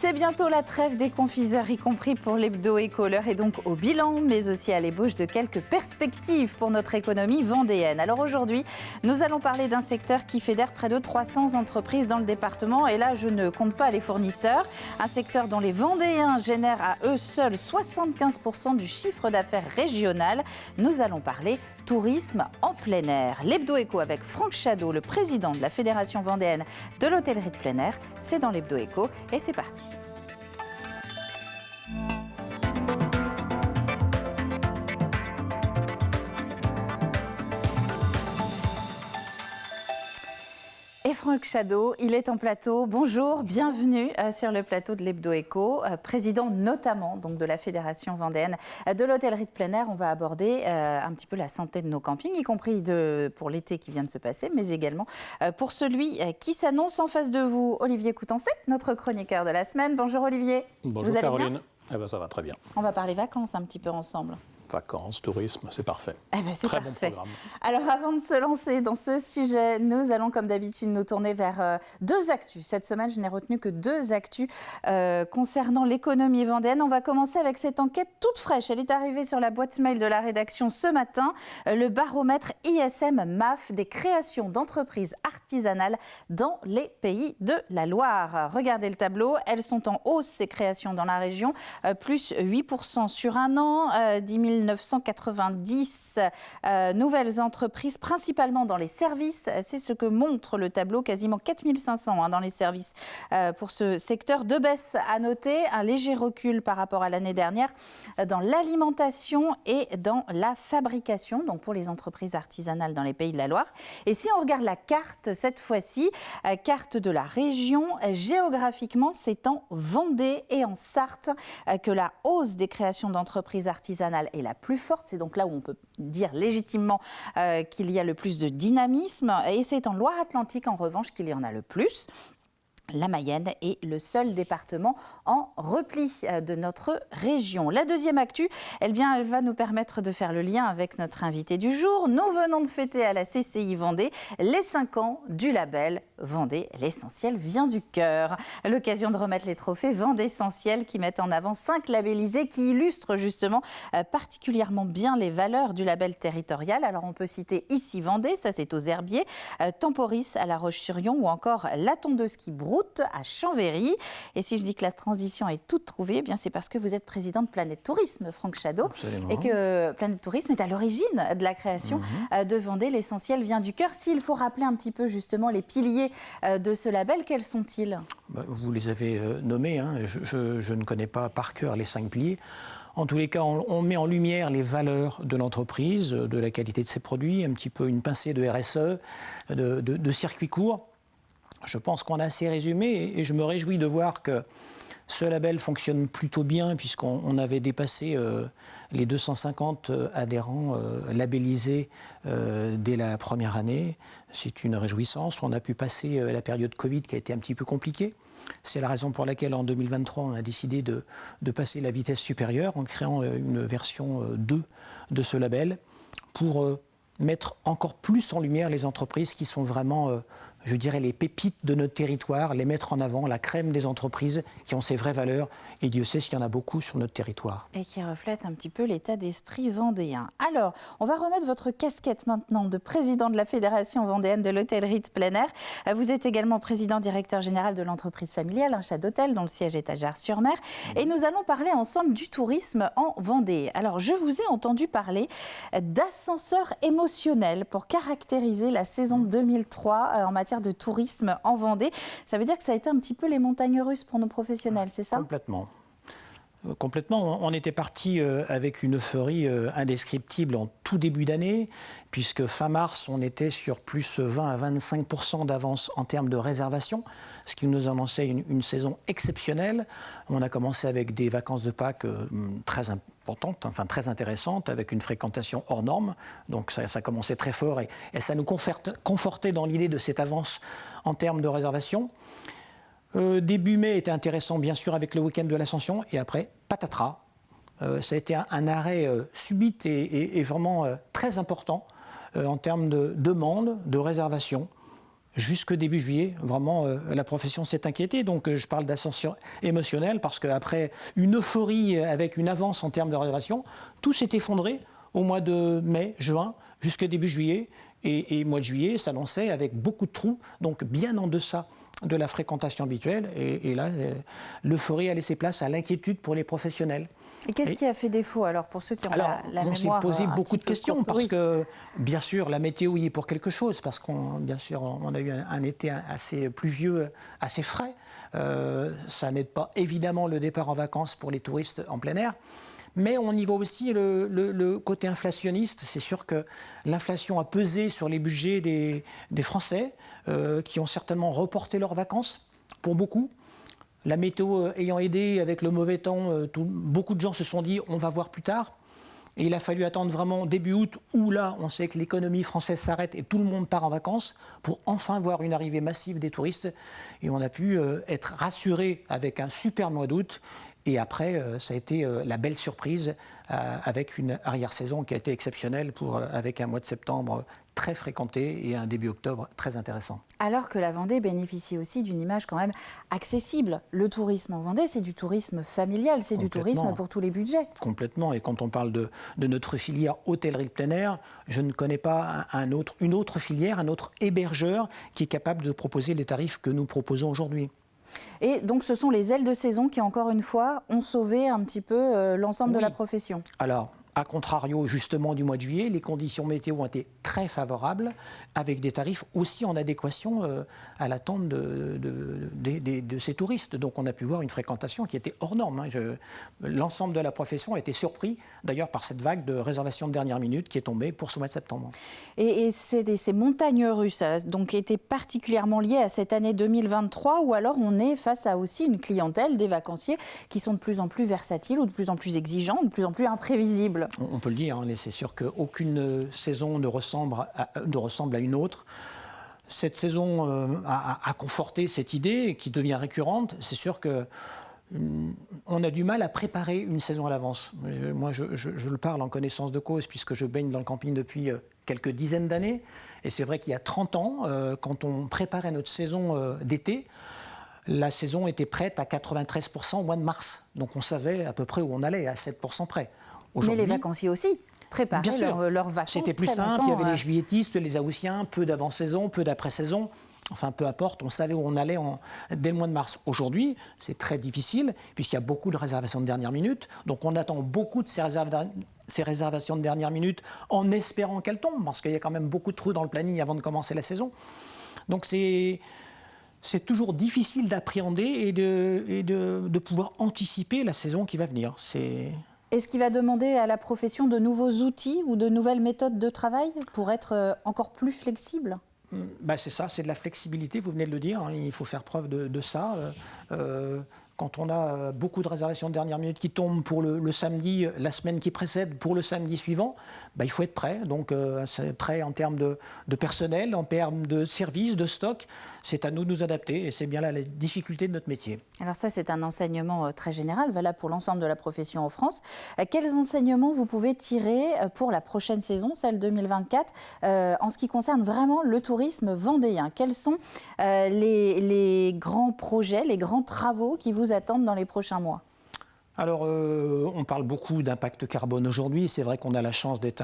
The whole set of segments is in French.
C'est bientôt la trêve des confiseurs, y compris pour l'hebdo éco. L'heure est donc au bilan, mais aussi à l'ébauche de quelques perspectives pour notre économie vendéenne. Alors aujourd'hui, nous allons parler d'un secteur qui fédère près de 300 entreprises dans le département. Et là, je ne compte pas les fournisseurs. Un secteur dont les Vendéens génèrent à eux seuls 75% du chiffre d'affaires régional. Nous allons parler tourisme en plein air. L'hebdo éco avec Franck Chadeau, le président de la Fédération vendéenne de l'hôtellerie de plein air. C'est dans l'hebdo éco et c'est parti. Et Franck Chadeau, il est en plateau. Bonjour, bienvenue sur le plateau de l'hebdo éco, président notamment donc, de la Fédération vendéenne de l'hôtellerie de plein air. On va aborder un petit peu la santé de nos campings, y compris pour l'été qui vient de se passer, mais également pour celui qui s'annonce en face de vous. Olivier Coutancet, notre chroniqueur de la semaine. Bonjour Olivier. Bonjour vous allez Caroline. Bien Ça va très bien. On va parler vacances un petit peu ensemble. Vacances, tourisme, c'est parfait. C'est très parfait. Bon programme. Alors avant de se lancer dans ce sujet, nous allons comme d'habitude nous tourner vers deux actus. Cette semaine, je n'ai retenu que deux actus concernant l'économie vendéenne. On va commencer avec cette enquête toute fraîche. Elle est arrivée sur la boîte mail de la rédaction ce matin. Le baromètre ISM MAF des créations d'entreprises artisanales dans les pays de la Loire. Regardez le tableau. Elles sont en hausse, ces créations dans la région. Plus 8% sur un an. 10 990 nouvelles entreprises, principalement dans les services. C'est ce que montre le tableau, quasiment 4500 dans les services pour ce secteur. Deux baisses à noter, un léger recul par rapport à l'année dernière dans l'alimentation et dans la fabrication, donc pour les entreprises artisanales dans les pays de la Loire. Et si on regarde la carte, cette fois-ci, carte de la région, géographiquement, c'est en Vendée et en Sarthe que la hausse des créations d'entreprises artisanales est la plus forte. C'est donc là où on peut dire légitimement qu'il y a le plus de dynamisme. Et c'est en Loire-Atlantique, en revanche, qu'il y en a le plus. La Mayenne est le seul département en repli de notre région. La deuxième actu, elle va nous permettre de faire le lien avec notre invité du jour. Nous venons de fêter à la CCI Vendée les 5 ans du label Vendée. L'essentiel vient du cœur. L'occasion de remettre les trophées Vendée Essentiel qui mettent en avant 5 labellisés qui illustrent justement particulièrement bien les valeurs du label territorial. Alors on peut citer ici Vendée, ça c'est aux Herbiers, Temporis à La Roche-sur-Yon ou encore la tondeuse qui broute à Chambéry. Et si je dis que la transition est toute trouvée, c'est parce que vous êtes président de Planète Tourisme, Franck Chadeau. Absolument. Et que Planète Tourisme est à l'origine de la création de Vendée. L'essentiel vient du cœur. S'il faut rappeler un petit peu justement les piliers de ce label, quels sont-ils ? Vous les avez nommés. Je ne connais pas par cœur les 5 piliers. En tous les cas, on met en lumière les valeurs de l'entreprise, de la qualité de ses produits, un petit peu une pincée de RSE, de circuit court. Je pense qu'on a assez résumé et je me réjouis de voir que ce label fonctionne plutôt bien puisqu'on avait dépassé les 250 adhérents labellisés dès la première année. C'est une réjouissance. On a pu passer la période Covid qui a été un petit peu compliquée. C'est la raison pour laquelle en 2023, on a décidé de passer la vitesse supérieure en créant une version 2 de ce label pour mettre encore plus en lumière les entreprises qui sont vraiment, je dirais, les pépites de notre territoire, les mettre en avant, la crème des entreprises qui ont ces vraies valeurs. Et Dieu sait s'il y en a beaucoup sur notre territoire. Et qui reflètent un petit peu l'état d'esprit vendéen. Alors, on va remettre votre casquette maintenant de président de la Fédération vendéenne de l'hôtellerie de plein air. Vous êtes également président-directeur général de l'entreprise familiale, un chat d'hôtel dont le siège est à Jars-sur-Mer. Et nous allons parler ensemble du tourisme en Vendée. Alors, je vous ai entendu parler d'ascenseur émotionnel pour caractériser la saison 2003 en matière de tourisme en Vendée. Ça veut dire que ça a été un petit peu les montagnes russes pour nos professionnels, c'est ça ? Complètement. Complètement. On était parti avec une euphorie indescriptible en tout début d'année, puisque fin mars, on était sur plus 20 à 25% d'avance en termes de réservation, ce qui nous annonçait une saison exceptionnelle. On a commencé avec des vacances de Pâques très importantes, très intéressantes, avec une fréquentation hors norme. Donc ça commençait très fort et ça nous confortait dans l'idée de cette avance en termes de réservation. Début mai était intéressant, bien sûr, avec le week-end de l'Ascension. Et après, patatras. Ça a été un arrêt subit et vraiment très important en termes de demande, de réservation. jusque début juillet, vraiment, la profession s'est inquiétée. Donc, je parle d'ascension émotionnelle parce qu'après une euphorie avec une avance en termes de réservation, tout s'est effondré au mois de mai, juin, jusqu'au début juillet. Et le mois de juillet s'annonçait avec beaucoup de trous, donc bien en deçà de la fréquentation habituelle. Et là, l'euphorie a laissé place à l'inquiétude pour les professionnels. Et qu'est-ce qui a fait défaut alors pour ceux qui ont la mémoire? On s'est posé beaucoup de questions courte, parce que, bien sûr, la météo y est pour quelque chose, parce qu'on a eu un été assez pluvieux, assez frais. Ça n'aide pas évidemment le départ en vacances pour les touristes en plein air. Mais on y voit aussi le côté inflationniste. C'est sûr que l'inflation a pesé sur les budgets des Français qui ont certainement reporté leurs vacances pour beaucoup. La météo ayant aidé avec le mauvais temps, beaucoup de gens se sont dit on va voir plus tard. Et il a fallu attendre vraiment début août où là on sait que l'économie française s'arrête et tout le monde part en vacances pour enfin voir une arrivée massive des touristes. Et on a pu être rassuré avec un super mois d'août. Et après, ça a été la belle surprise avec une arrière-saison qui a été exceptionnelle avec un mois de septembre très fréquenté et un début octobre très intéressant. Alors que la Vendée bénéficie aussi d'une image quand même accessible. Le tourisme en Vendée, c'est du tourisme familial, c'est du tourisme pour tous les budgets. Complètement. Et quand on parle de notre filière hôtellerie de plein air, je ne connais pas une autre filière, un autre hébergeur qui est capable de proposer les tarifs que nous proposons aujourd'hui. Et donc ce sont les ailes de saison qui, encore une fois, ont sauvé un petit peu l'ensemble de la profession. Alors, à contrario justement du mois de juillet, les conditions météo ont été très favorables avec des tarifs aussi en adéquation à l'attente de ces touristes. Donc on a pu voir une fréquentation qui était hors norme. L'ensemble de la profession a été surpris d'ailleurs par cette vague de réservation de dernière minute qui est tombée pour ce mois de septembre. Et ces montagnes russes donc étaient particulièrement liées à cette année 2023 ou alors on est face à aussi une clientèle des vacanciers qui sont de plus en plus versatiles ou de plus en plus exigeants, de plus en plus imprévisibles. On peut le dire, c'est sûr qu'aucune saison ne ressemble à une autre. Cette saison a conforté cette idée qui devient récurrente. C'est sûr qu'on a du mal à préparer une saison à l'avance. Moi, je le parle en connaissance de cause puisque je baigne dans le camping depuis quelques dizaines d'années. Et c'est vrai qu'il y a 30 ans, quand on préparait notre saison d'été, la saison était prête à 93% au mois de mars. Donc on savait à peu près où on allait, à 7% près. Mais les vacanciers aussi préparaient leurs vacances. C'était plus simple, il y avait les juilletistes, les Haussiens, peu d'avant-saison, peu d'après-saison. Enfin, peu importe, on savait où on allait dès le mois de mars. Aujourd'hui, c'est très difficile, puisqu'il y a beaucoup de réservations de dernière minute. Donc on attend beaucoup de ces réservations de dernière minute en espérant qu'elles tombent, parce qu'il y a quand même beaucoup de trous dans le planning avant de commencer la saison. Donc c'est toujours difficile d'appréhender et de pouvoir anticiper la saison qui va venir. Est-ce qu'il va demander à la profession de nouveaux outils ou de nouvelles méthodes de travail pour être encore plus flexible ? C'est ça, c'est de la flexibilité, vous venez de le dire, il faut faire preuve de ça. Quand on a beaucoup de réservations de dernière minute qui tombent pour le samedi, la semaine qui précède, pour le samedi suivant, il faut être prêt. Donc, c'est prêt en termes de personnel, en termes de services, de stock. C'est à nous de nous adapter et c'est bien là la difficulté de notre métier. Alors ça, c'est un enseignement très général, valable pour l'ensemble de la profession en France. Quels enseignements vous pouvez tirer pour la prochaine saison, celle 2024, en ce qui concerne vraiment le tourisme vendéen? Quels sont les grands projets, les grands travaux qui vous attendent dans les prochains mois? Alors, on parle beaucoup d'impact carbone aujourd'hui. C'est vrai qu'on a la chance d'être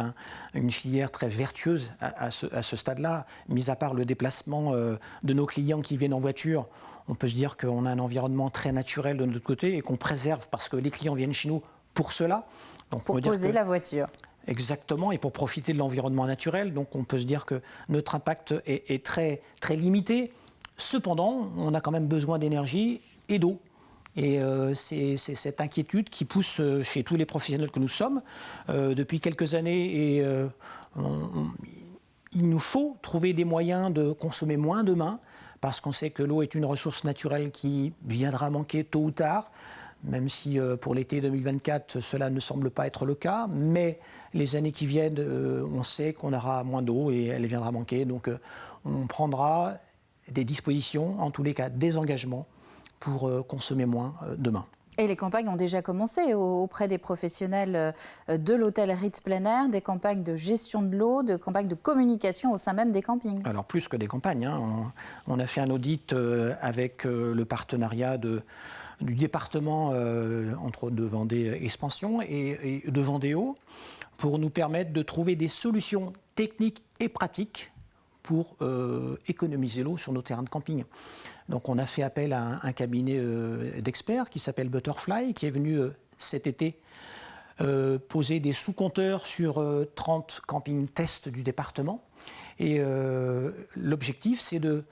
une filière très vertueuse à ce stade-là. Mis à part le déplacement de nos clients qui viennent en voiture, on peut se dire qu'on a un environnement très naturel de notre côté et qu'on préserve parce que les clients viennent chez nous pour cela. Donc, pour poser la voiture. Exactement, et pour profiter de l'environnement naturel. Donc, on peut se dire que notre impact est très, très limité. Cependant, on a quand même besoin d'énergie et d'eau. Et c'est cette inquiétude qui pousse chez tous les professionnels que nous sommes depuis quelques années. Et il nous faut trouver des moyens de consommer moins demain, parce qu'on sait que l'eau est une ressource naturelle qui viendra manquer tôt ou tard, même si pour l'été 2024, cela ne semble pas être le cas. Mais les années qui viennent, on sait qu'on aura moins d'eau et elle viendra manquer. Donc on prendra des dispositions, en tous les cas des engagements, pour consommer moins demain. Et les campagnes ont déjà commencé auprès des professionnels de l'hôtellerie de plein air, des campagnes de gestion de l'eau, des campagnes de communication au sein même des campings. Alors plus que des campagnes, hein. On a fait un audit avec le partenariat du département entre autres de Vendée Expansion et de Vendéo pour nous permettre de trouver des solutions techniques et pratiques pour économiser l'eau sur nos terrains de camping. Donc on a fait appel à un cabinet d'experts qui s'appelle Butterfly, qui est venu cet été poser des sous-compteurs sur 30 campings tests du département. Et l'objectif, c'est de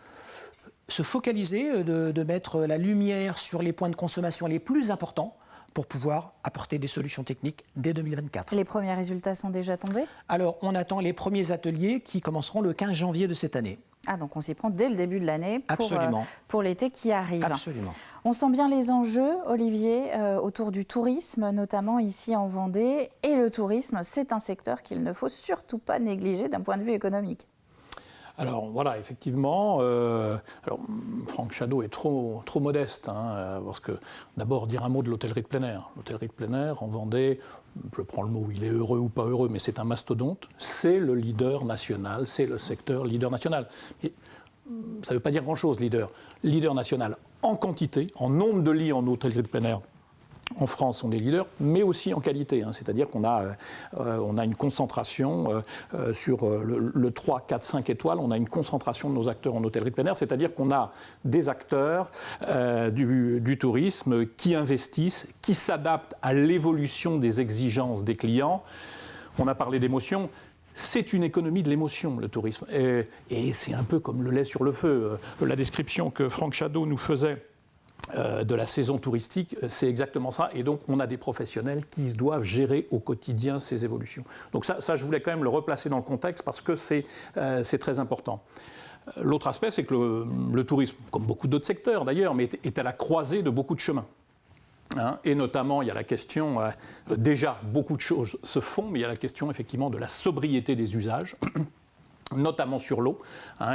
se focaliser, de mettre la lumière sur les points de consommation les plus importants pour pouvoir apporter des solutions techniques dès 2024. Les premiers résultats sont déjà tombés ? Alors, on attend les premiers ateliers qui commenceront le 15 janvier de cette année. Ah, donc on s'y prend dès le début de l'année pour l'été qui arrive. Absolument. On sent bien les enjeux, Olivier, autour du tourisme, notamment ici en Vendée. Et le tourisme, c'est un secteur qu'il ne faut surtout pas négliger d'un point de vue économique. Alors voilà, effectivement, Franck Chadot est trop modeste, parce que d'abord dire un mot de l'hôtellerie de plein air. L'hôtellerie de plein air en Vendée, je prends le mot, il est heureux ou pas heureux, mais c'est un mastodonte, c'est le leader national, c'est le secteur leader national. Et ça ne veut pas dire grand-chose, leader national en quantité, en nombre de lits en hôtellerie de plein air. En France, on est leader, mais aussi en qualité. C'est-à-dire qu'on a une concentration sur le 3, 4, 5 étoiles. On a une concentration de nos acteurs en hôtellerie de plein air. C'est-à-dire qu'on a des acteurs du tourisme qui investissent, qui s'adaptent à l'évolution des exigences des clients. On a parlé d'émotion. C'est une économie de l'émotion, le tourisme. Et c'est un peu comme le lait sur le feu. La description que Franck Chadot nous faisait de la saison touristique, c'est exactement ça. Et donc, on a des professionnels qui doivent gérer au quotidien ces évolutions. Donc ça, je voulais quand même le replacer dans le contexte parce que c'est très important. L'autre aspect, c'est que le tourisme, comme beaucoup d'autres secteurs d'ailleurs, mais est à la croisée de beaucoup de chemins. Et notamment, il y a la question, déjà, beaucoup de choses se font, mais il y a la question effectivement de la sobriété des usages. Notamment sur l'eau,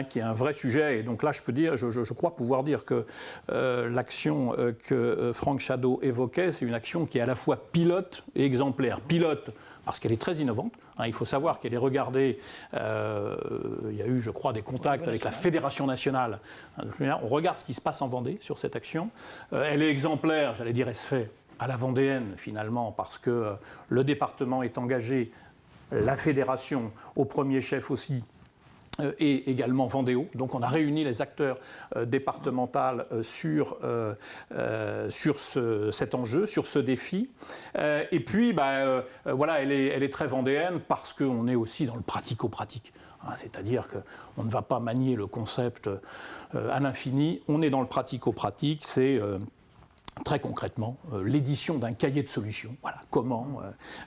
qui est un vrai sujet. Et donc là, je peux dire, je crois pouvoir dire que l'action que Franck Chadot évoquait, c'est une action qui est à la fois pilote et exemplaire. Pilote, parce qu'elle est très innovante. Il faut savoir qu'elle est regardée, il y a eu, je crois, des contacts avec la Fédération nationale. On regarde ce qui se passe en Vendée sur cette action. Elle est exemplaire, j'allais dire, elle se fait à la vendéenne, finalement, parce que le département est engagé, la fédération, au premier chef aussi, et également Vendéo. Donc on a réuni les acteurs départementaux sur cet enjeu, sur ce défi. Et puis, voilà, elle est très vendéenne parce qu'on est aussi dans le pratico-pratique. C'est-à-dire qu'on ne va pas manier le concept à l'infini. On est dans le pratico-pratique, c'est... Très concrètement, l'édition d'un cahier de solutions. Voilà, comment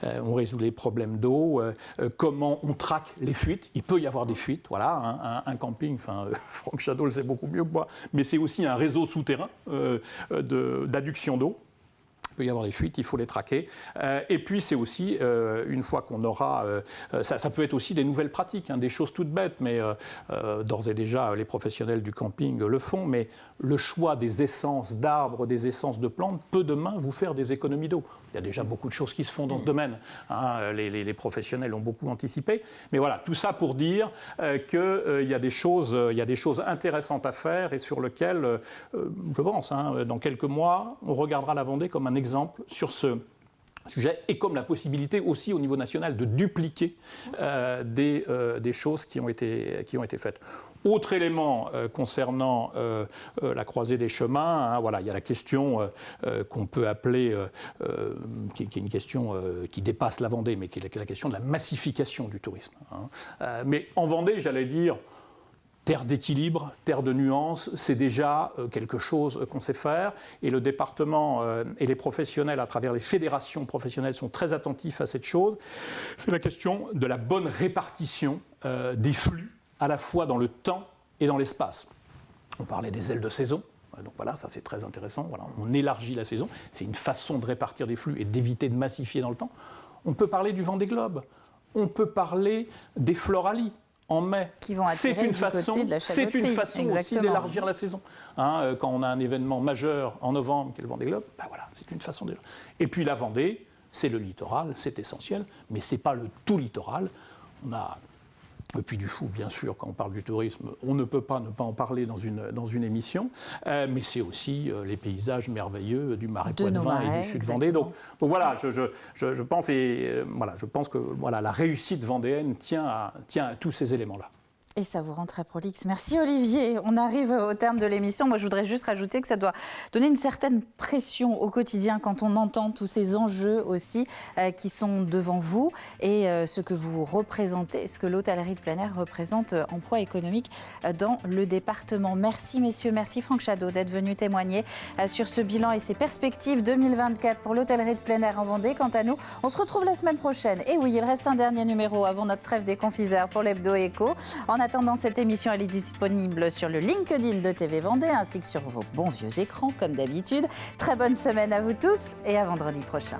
on résout les problèmes d'eau, comment on traque les fuites. Il peut y avoir des fuites, voilà, un camping, Franck Chadot le sait beaucoup mieux que moi, mais c'est aussi un réseau souterrain d'adduction d'eau. Il peut y avoir des fuites, il faut les traquer. Et puis c'est aussi, une fois qu'on aura... ça peut être aussi des nouvelles pratiques, des choses toutes bêtes, mais d'ores et déjà, les professionnels du camping le font, mais le choix des essences d'arbres, des essences de plantes, peut demain vous faire des économies d'eau. Il y a déjà beaucoup de choses qui se font dans ce domaine. Les professionnels ont beaucoup anticipé. Mais voilà, tout ça pour dire qu'il y a des choses intéressantes à faire et sur lesquelles, je pense, dans quelques mois, on regardera la Vendée comme un exemple sur ce sujet et comme la possibilité aussi au niveau national de dupliquer des choses qui ont été faites. Autre élément concernant la croisée des chemins, voilà, il y a la question qu'on peut appeler, qui est une question qui dépasse la Vendée, mais qui est la question de la massification du tourisme. Mais en Vendée, j'allais dire, terre d'équilibre, terre de nuances, c'est déjà quelque chose qu'on sait faire. Et le département et les professionnels, à travers les fédérations professionnelles, sont très attentifs à cette chose. C'est la question de la bonne répartition des flux, à la fois dans le temps et dans l'espace. On parlait des ailes de saison. Donc voilà, ça c'est très intéressant. Voilà, on élargit la saison. C'est une façon de répartir des flux et d'éviter de massifier dans le temps. On peut parler du Vendée Globe. On peut parler des Floralies. en mai. Qui vont attirer du côté de la chaloterie. C'est une façon aussi Exactement. d'élargir la saison. Hein, quand on a un événement majeur en novembre, qui est le Vendée Globe, ben voilà, c'est une façon d'élargir. Et puis la Vendée, c'est le littoral, c'est essentiel, mais ce n'est pas le tout littoral. On a le Puy du Fou, bien sûr, quand on parle du tourisme, on ne peut pas ne pas en parler dans une émission, mais c'est aussi les paysages merveilleux du Marais Poitevin et du Sud Vendée. Donc voilà, je pense que voilà, la réussite vendéenne tient à tous ces éléments-là. Et ça vous rend très prolixe. Merci Olivier. On arrive au terme de l'émission. Moi, je voudrais juste rajouter que ça doit donner une certaine pression au quotidien quand on entend tous ces enjeux aussi qui sont devant vous et ce que vous représentez, ce que l'hôtellerie de plein air représente en poids économique dans le département. Merci messieurs, merci Franck Chadot d'être venu témoigner sur ce bilan et ses perspectives 2024 pour l'hôtellerie de plein air en Vendée. Quant à nous, on se retrouve la semaine prochaine. Et oui, il reste un dernier numéro avant notre trêve des confiseurs pour l'Hebdo Éco. En attendant, cette émission, elle est disponible sur le LinkedIn de TV Vendée ainsi que sur vos bons vieux écrans, comme d'habitude. Très bonne semaine à vous tous et à vendredi prochain.